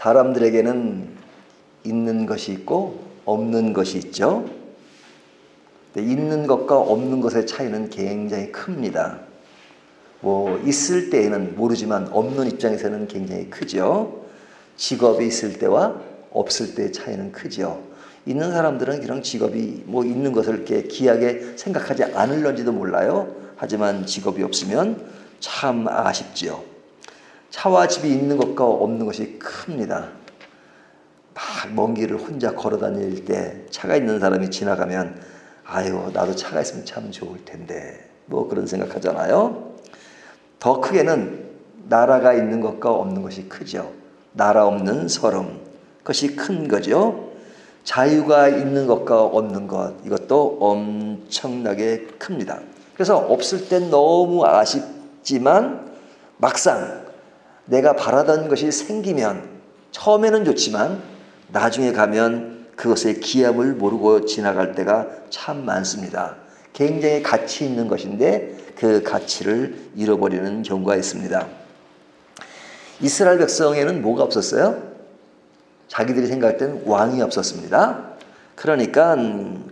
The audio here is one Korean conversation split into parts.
사람들에게는 있는 것이 있고 없는 것이 있죠. 근데 있는 것과 없는 것의 차이는 굉장히 큽니다. 뭐 있을 때에는 모르지만 없는 입장에서는 굉장히 크죠. 직업이 있을 때와 없을 때의 차이는 크죠. 있는 사람들은 그런 직업이 뭐 있는 것을 이렇게 귀하게 생각하지 않을런지도 몰라요. 하지만 직업이 없으면 참 아쉽지요. 차와 집이 있는 것과 없는 것이 큽니다. 막 먼 길을 혼자 걸어 다닐 때 차가 있는 사람이 지나가면 아유 나도 차가 있으면 참 좋을 텐데 뭐 그런 생각하잖아요. 더 크게는 나라가 있는 것과 없는 것이 크죠. 나라 없는 서름, 그것이 큰 거죠. 자유가 있는 것과 없는 것, 이것도 엄청나게 큽니다. 그래서 없을 땐 너무 아쉽지만 막상 내가 바라던 것이 생기면 처음에는 좋지만 나중에 가면 그것의 귀함을 모르고 지나갈 때가 참 많습니다. 굉장히 가치 있는 것인데 그 가치를 잃어버리는 경우가 있습니다. 이스라엘 백성에는 뭐가 없었어요? 자기들이 생각할 때는 왕이 없었습니다. 그러니까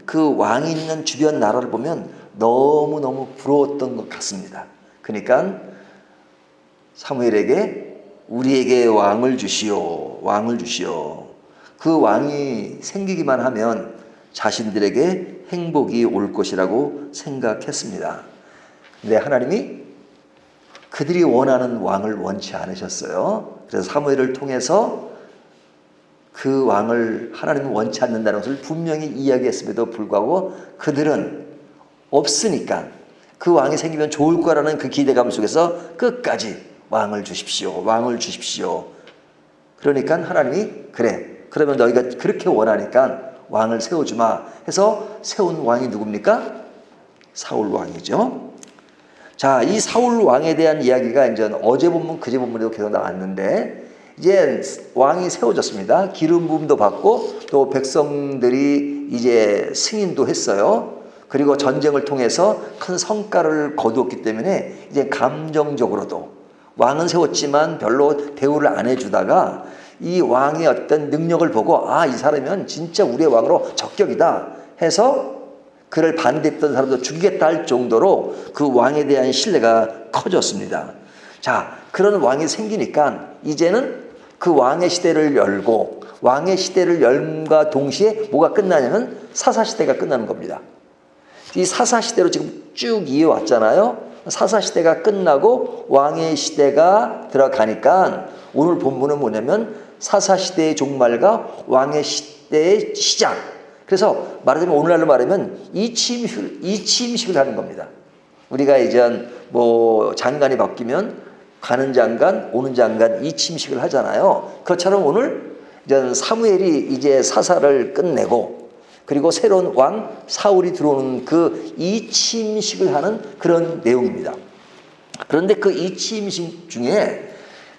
그 왕이 있는 주변 나라를 보면 너무너무 부러웠던 것 같습니다. 그러니까 사무엘에게 우리에게 왕을 주시오, 왕을 주시오. 그 왕이 생기기만 하면 자신들에게 행복이 올 것이라고 생각했습니다. 근데 하나님이 그들이 원하는 왕을 원치 않으셨어요. 그래서 사무엘을 통해서 그 왕을 하나님이 원치 않는다는 것을 분명히 이야기했음에도 불구하고 그들은 없으니까 그 왕이 생기면 좋을 거라는 그 기대감 속에서 끝까지 왕을 주십시오, 왕을 주십시오. 그러니까 하나님이 그래, 그러면 너희가 그렇게 원하니까 왕을 세워주마 해서 세운 왕이 누굽니까? 사울 왕이죠. 자, 이 사울 왕에 대한 이야기가 이제 어제 본문, 그제 본문에도 계속 나왔는데 이제 왕이 세워졌습니다. 기름 부음도 받고 또 백성들이 이제 승인도 했어요. 그리고 전쟁을 통해서 큰 성과를 거두었기 때문에 이제 감정적으로도 왕은 세웠지만 별로 대우를 안 해주다가 이 왕의 어떤 능력을 보고 아, 이 사람이면 진짜 우리의 왕으로 적격이다 해서 그를 반대했던 사람도 죽이겠다 할 정도로 그 왕에 대한 신뢰가 커졌습니다. 자, 그런 왕이 생기니까 이제는 그 왕의 시대를 열고 왕의 시대를 열음과 동시에 뭐가 끝나냐면 사사시대가 끝나는 겁니다. 이 사사시대로 지금 쭉 이어왔잖아요. 사사시대가 끝나고 왕의 시대가 들어가니까 오늘 본문은 뭐냐면 사사시대의 종말과 왕의 시대의 시작. 그래서 말하자면 오늘날로 말하면 이치임식을 하는 겁니다. 우리가 이제 뭐 장관이 바뀌면 가는 장관, 오는 장관 이치임식을 하잖아요. 그것처럼 오늘 이제 사무엘이 이제 사사를 끝내고 그리고 새로운 왕 사울이 들어오는 그 이치임식을 하는 그런 내용입니다. 그런데 그 이치임식 중에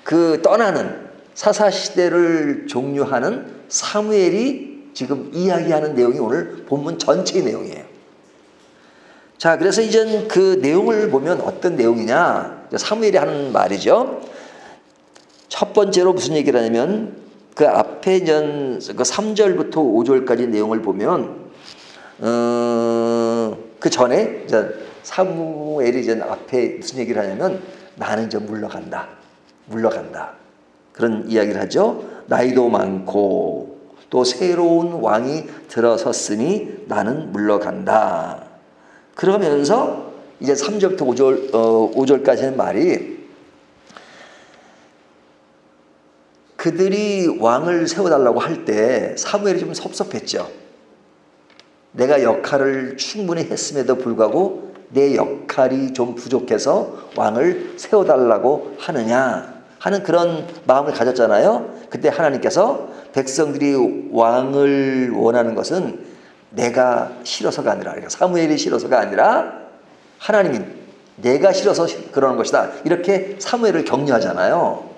그 떠나는 사사시대를 종료하는 사무엘이 지금 이야기하는 내용이 오늘 본문 전체의 내용이에요. 자, 그래서 이제 그 내용을 보면 어떤 내용이냐? 사무엘이 하는 말이죠. 첫 번째로 무슨 얘기를 하냐면 그 앞에 이제 그 3절부터 5절까지 내용을 보면 그 전에 이제 사무엘이 이제 앞에 무슨 얘기를 하냐면 나는 이제 물러간다. 그런 이야기를 하죠. 나이도 많고 또 새로운 왕이 들어섰으니 나는 물러간다. 그러면서 이제 3절부터 5절까지 하는 말이 그들이 왕을 세워달라고 할 때 사무엘이 좀 섭섭했죠. 내가 역할을 충분히 했음에도 불구하고 내 역할이 좀 부족해서 왕을 세워달라고 하느냐 하는 그런 마음을 가졌잖아요. 그때 하나님께서 백성들이 왕을 원하는 것은 내가 싫어서가 아니라, 그러니까 사무엘이 싫어서가 아니라 하나님이 내가 싫어서 그러는 것이다. 이렇게 사무엘을 격려하잖아요.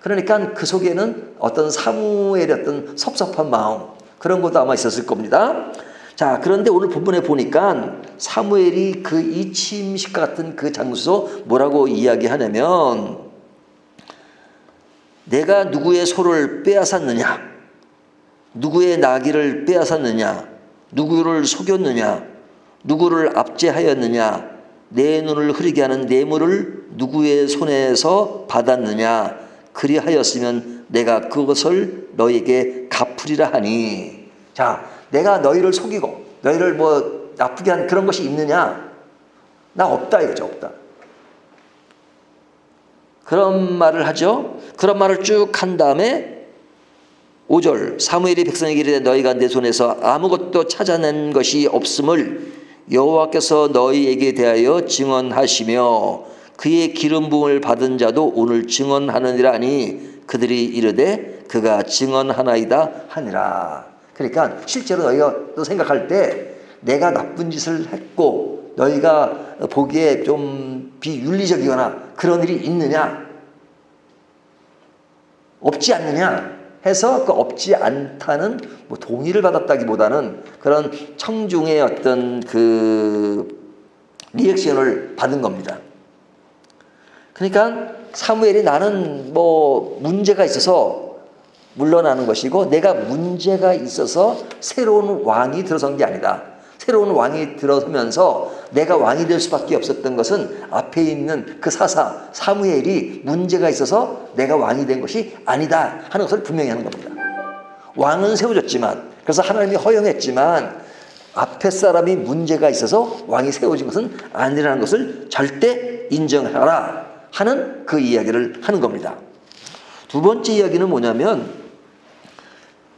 그러니까 그 속에는 어떤 사무엘의 어떤 섭섭한 마음, 그런 것도 아마 있었을 겁니다. 자, 그런데 오늘 본문에 보니까 사무엘이 그 이침식 같은 그 장소 뭐라고 이야기하냐면 내가 누구의 소를 빼앗았느냐? 누구의 나귀를 빼앗았느냐? 누구를 속였느냐? 누구를 압제하였느냐? 내 눈을 흐리게 하는 뇌물을 누구의 손에서 받았느냐? 그리하였으면 내가 그것을 너에게 갚으리라 하니. 자, 내가 너희를 속이고 너희를 뭐 나쁘게 한 그런 것이 있느냐? 나 없다 이거죠. 없다. 그런 말을 하죠. 그런 말을 쭉 한 다음에 5절 사무엘이 백성에게 이르되 너희가 내 손에서 아무것도 찾아낸 것이 없음을 여호와께서 너희에게 대하여 증언하시며 그의 기름 부음을 받은 자도 오늘 증언하느니라 하니 그들이 이르되 그가 증언하나이다 하니라. 그러니까 실제로 너희가 또 생각할 때 내가 나쁜 짓을 했고 너희가 보기에 좀 비윤리적이거나 그런 일이 있느냐? 없지 않느냐? 해서 그 없지 않다는 뭐 동의를 받았다기보다는 그런 청중의 어떤 그 리액션을 받은 겁니다. 그러니까 사무엘이 나는 뭐 문제가 있어서 물러나는 것이고 내가 문제가 있어서 새로운 왕이 들어선 게 아니다. 새로운 왕이 들어서면서 내가 왕이 될 수밖에 없었던 것은 앞에 있는 그 사사 사무엘이 문제가 있어서 내가 왕이 된 것이 아니다 하는 것을 분명히 하는 겁니다. 왕은 세워졌지만 그래서 하나님이 허용했지만 앞에 사람이 문제가 있어서 왕이 세워진 것은 아니라는 것을 절대 인정하라 하는 그 이야기를 하는 겁니다. 두 번째 이야기는 뭐냐면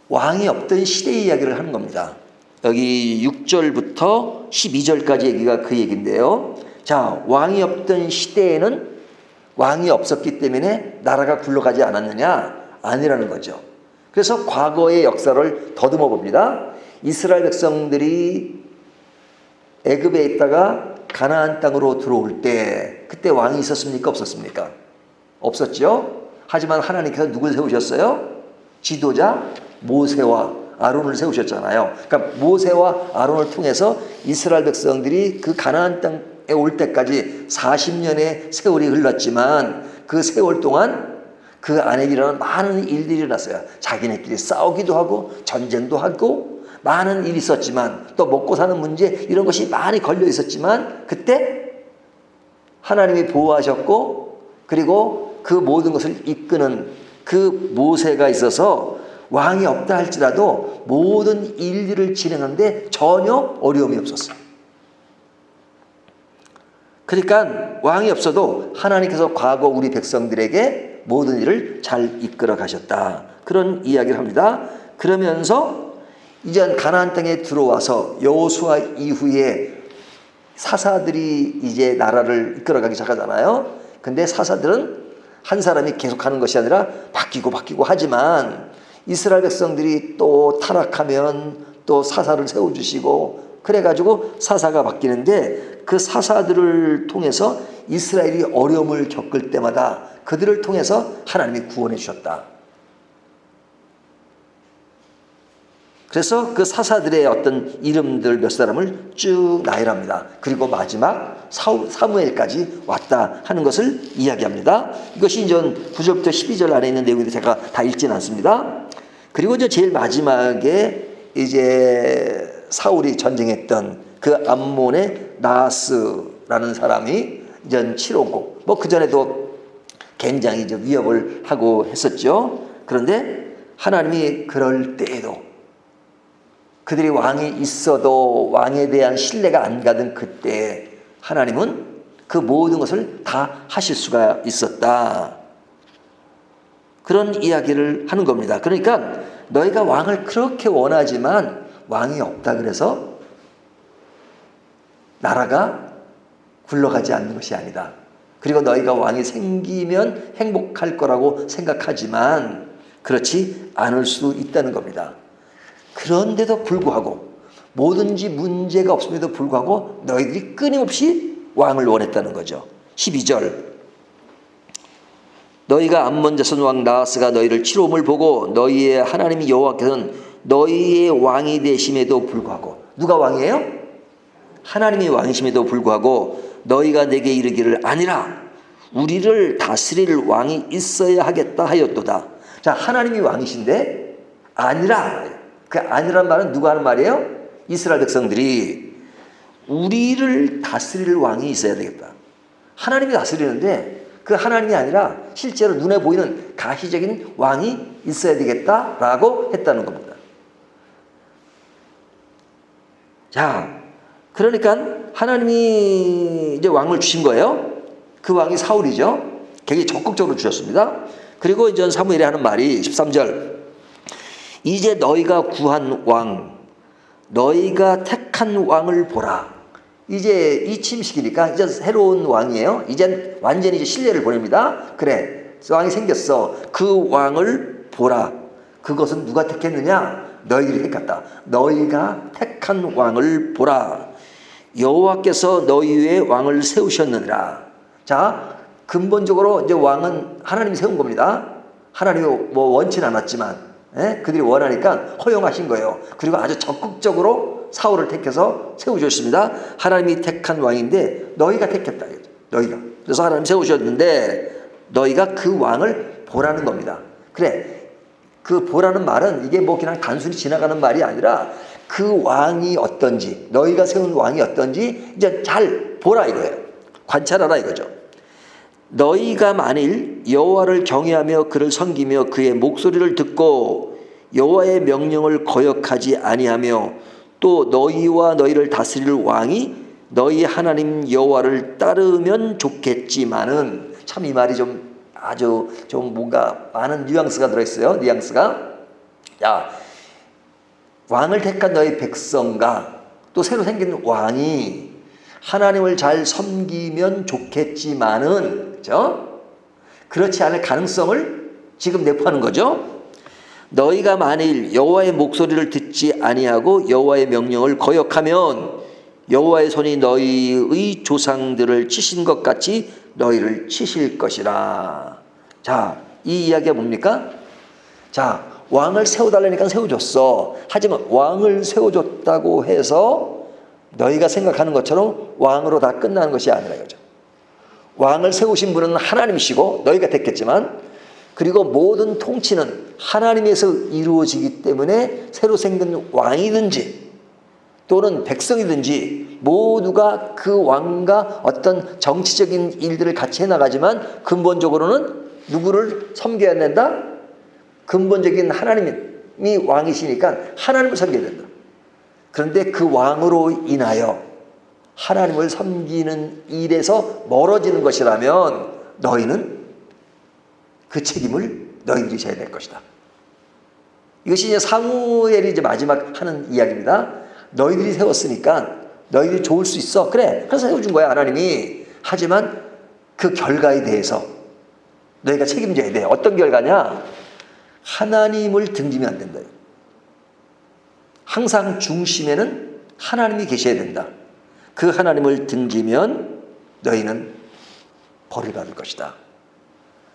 왕이 없던 시대의 이야기를 하는 겁니다. 여기 6절부터 12절까지 얘기가 그 얘기인데요. 자, 왕이 없던 시대에는 왕이 없었기 때문에 나라가 굴러가지 않았느냐? 아니라는 거죠. 그래서 과거의 역사를 더듬어 봅니다. 이스라엘 백성들이 애굽에 있다가 가나안 땅으로 들어올 때 그때 왕이 있었습니까? 없었습니까? 없었죠. 하지만 하나님께서 누굴 세우셨어요? 지도자 모세와 아론을 세우셨잖아요. 그러니까 모세와 아론을 통해서 이스라엘 백성들이 그 가나안 땅에 올 때까지 40년의 세월이 흘렀지만 그 세월 동안 그 안에 일어나는 많은 일들이 일어났어요. 자기네끼리 싸우기도 하고 전쟁도 하고 많은 일이 있었지만 또 먹고 사는 문제 이런 것이 많이 걸려 있었지만 그때 하나님이 보호하셨고 그리고 그 모든 것을 이끄는 그 모세가 있어서 왕이 없다 할지라도 모든 일들을 진행하는데 전혀 어려움이 없었어요. 그러니까 왕이 없어도 하나님께서 과거 우리 백성들에게 모든 일을 잘 이끌어 가셨다. 그런 이야기를 합니다. 그러면서 이제 가나안 땅에 들어와서 여호수아 이후에 사사들이 이제 나라를 이끌어가기 시작하잖아요. 근데 사사들은 한 사람이 계속하는 것이 아니라 바뀌고 하지만 이스라엘 백성들이 또 타락하면 또 사사를 세워주시고 그래가지고 사사가 바뀌는데 그 사사들을 통해서 이스라엘이 어려움을 겪을 때마다 그들을 통해서 하나님이 구원해 주셨다. 그래서 그 사사들의 어떤 이름들 몇 사람을 쭉 나열합니다. 그리고 마지막 사무엘까지 왔다 하는 것을 이야기합니다. 이것이 이제 9절부터 12절 안에 있는 내용인데 제가 다 읽지는 않습니다. 그리고 이제 제일 마지막에 이제 사울이 전쟁했던 그 암몬의 나하스라는 사람이 이제 치러오고 뭐 그전에도 굉장히 이제 위협을 하고 했었죠. 그런데 하나님이 그럴 때에도 그들이 왕이 있어도 왕에 대한 신뢰가 안 가던 그때 하나님은 그 모든 것을 다 하실 수가 있었다. 그런 이야기를 하는 겁니다. 그러니까 너희가 왕을 그렇게 원하지만 왕이 없다 그래서 나라가 굴러가지 않는 것이 아니다. 그리고 너희가 왕이 생기면 행복할 거라고 생각하지만 그렇지 않을 수도 있다는 겁니다. 그런데도 불구하고 뭐든지 문제가 없음에도 불구하고 너희들이 끊임없이 왕을 원했다는 거죠. 12절 너희가 암몬 자손 왕 나하스가 너희를 치러옴을 보고 너희의 하나님 여호와께서는 너희의 왕이 되심에도 불구하고 누가 왕이에요? 하나님이 왕이심에도 불구하고 너희가 내게 이르기를 아니라 우리를 다스릴 왕이 있어야 하겠다 하였도다. 자, 하나님이 왕이신데 아니라, 그 아니란 말은 누가 하는 말이에요? 이스라엘 백성들이 우리를 다스릴 왕이 있어야 되겠다. 하나님이 다스리는데 그 하나님이 아니라 실제로 눈에 보이는 가시적인 왕이 있어야 되겠다라고 했다는 겁니다. 자, 그러니까 하나님이 이제 왕을 주신 거예요. 그 왕이 사울이죠. 굉장히 적극적으로 주셨습니다. 그리고 이제 사무엘이 하는 말이 13절, 이제 너희가 구한 왕, 너희가 택한 왕을 보라. 이제 이 침식이니까 이제 새로운 왕이에요. 이제 완전히 이제 신뢰를 보냅니다. 그래, 왕이 생겼어. 그 왕을 보라. 그것은 누가 택했느냐? 너희들이 택했다. 너희가 택한 왕을 보라. 여호와께서 너희 위에 왕을 세우셨느니라. 자, 근본적으로 이제 왕은 하나님이 세운 겁니다. 하나님이 뭐 원치는 않았지만 그들이 원하니까 허용하신 거예요. 그리고 아주 적극적으로 사울을 택해서 세우셨습니다. 하나님이 택한 왕인데 너희가 택했다. 너희가. 그래서 하나님 세우셨는데 너희가 그 왕을 보라는 겁니다. 그래, 그 보라는 말은 이게 뭐 그냥 단순히 지나가는 말이 아니라 그 왕이 어떤지, 너희가 세운 왕이 어떤지 이제 잘 보라 이거예요. 관찰하라 이거죠. 너희가 만일 여호와를 경외하며 그를 섬기며 그의 목소리를 듣고 여호와의 명령을 거역하지 아니하며 또 너희와 너희를 다스릴 왕이 너희 하나님 여호와를 따르면 좋겠지만은, 참 이 말이 좀 아주 좀 뭔가 많은 뉘앙스가 들어있어요. 뉘앙스가. 야, 왕을 택한 너희 백성과 또 새로 생긴 왕이 하나님을 잘 섬기면 좋겠지만은, 그렇죠? 그렇지 않을 가능성을 지금 내포하는 거죠. 너희가 만일 여호와의 목소리를 듣지 아니하고 여호와의 명령을 거역하면 여호와의 손이 너희의 조상들을 치신 것 같이 너희를 치실 것이라. 자, 이 이야기가 뭡니까? 자, 왕을 세워달라니까 세워줬어. 하지만 왕을 세워줬다고 해서 너희가 생각하는 것처럼 왕으로 다 끝나는 것이 아니라 이거죠. 왕을 세우신 분은 하나님이시고 너희가 됐겠지만, 그리고 모든 통치는 하나님에서 이루어지기 때문에 새로 생긴 왕이든지 또는 백성이든지 모두가 그 왕과 어떤 정치적인 일들을 같이 해나가지만 근본적으로는 누구를 섬겨야 된다? 근본적인 하나님이 왕이시니까 하나님을 섬겨야 된다. 그런데 그 왕으로 인하여 하나님을 섬기는 일에서 멀어지는 것이라면 너희는 그 책임을 너희들이 져야 될 것이다. 이것이 이제 사무엘이 이제 마지막 하는 이야기입니다. 너희들이 세웠으니까 너희들이 좋을 수 있어. 그래, 그래서 세워준 거야 하나님이. 하지만 그 결과에 대해서 너희가 책임져야 돼. 어떤 결과냐? 하나님을 등지면 안 된다. 항상 중심에는 하나님이 계셔야 된다. 그 하나님을 등지면 너희는 벌을 받을 것이다.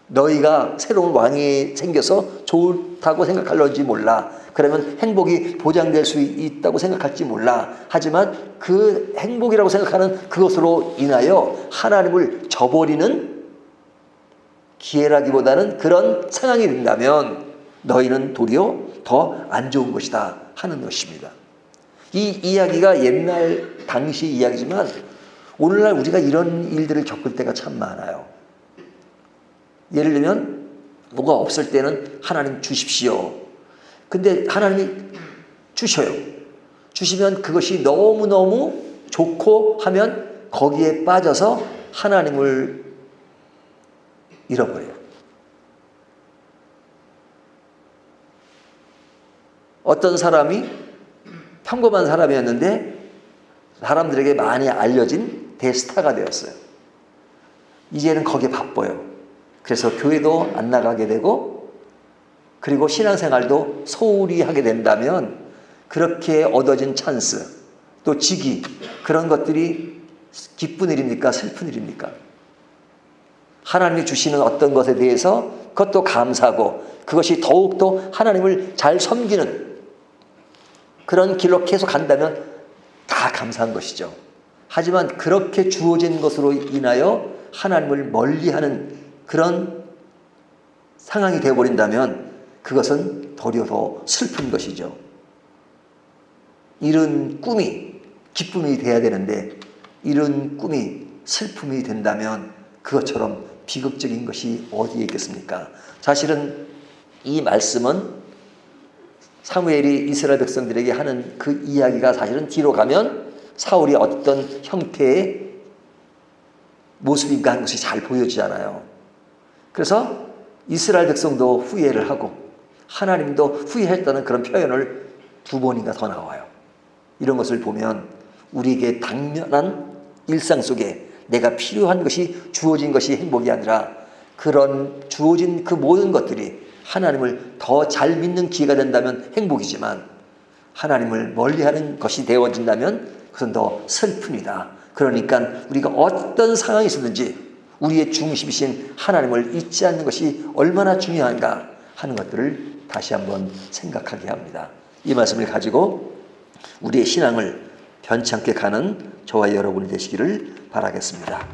너희가 새로운 왕이 생겨서 좋다고 생각할런지 몰라. 그러면 행복이 보장될 수 있다고 생각할지 몰라. 하지만 그 행복이라고 생각하는 그것으로 인하여 하나님을 저버리는 기회라기보다는 그런 상황이 된다면 너희는 도리어 더 안 좋은 것이다 하는 것입니다. 이 이야기가 옛날 당시 이야기지만 오늘날 우리가 이런 일들을 겪을 때가 참 많아요. 예를 들면 뭐가 없을 때는 하나님 주십시오. 근데 하나님이 주셔요. 주시면 그것이 너무너무 좋고 하면 거기에 빠져서 하나님을 잃어버려요. 어떤 사람이 평범한 사람이었는데 사람들에게 많이 알려진 대스타가 되었어요. 이제는 거기에 바빠요. 그래서 교회도 안 나가게 되고 그리고 신앙생활도 소홀히 하게 된다면 그렇게 얻어진 찬스 또 직위 그런 것들이 기쁜 일입니까? 슬픈 일입니까? 하나님이 주시는 어떤 것에 대해서 그것도 감사하고 그것이 더욱더 하나님을 잘 섬기는 그런 길로 계속 간다면 다 감사한 것이죠. 하지만 그렇게 주어진 것으로 인하여 하나님을 멀리하는 그런 상황이 되어버린다면 그것은 도리어 더 슬픈 것이죠. 이런 꿈이 기쁨이 돼야 되는데 이런 꿈이 슬픔이 된다면 그것처럼 비극적인 것이 어디에 있겠습니까? 사실은 이 말씀은 사무엘이 이스라엘 백성들에게 하는 그 이야기가 사실은 뒤로 가면 사울이 어떤 형태의 모습인가 하는 것이 잘 보여지잖아요. 그래서 이스라엘 백성도 후회를 하고 하나님도 후회했다는 그런 표현을 2번인가 더 나와요. 이런 것을 보면 우리에게 당면한 일상 속에 내가 필요한 것이 주어진 것이 행복이 아니라 그런 주어진 그 모든 것들이 하나님을 더 잘 믿는 기회가 된다면 행복이지만 하나님을 멀리하는 것이 되어진다면 그것은 더 슬픔이다. 그러니까 우리가 어떤 상황이 있었든지 우리의 중심이신 하나님을 잊지 않는 것이 얼마나 중요한가 하는 것들을 다시 한번 생각하게 합니다. 이 말씀을 가지고 우리의 신앙을 변치 않게 가는 저와 여러분이 되시기를 바라겠습니다.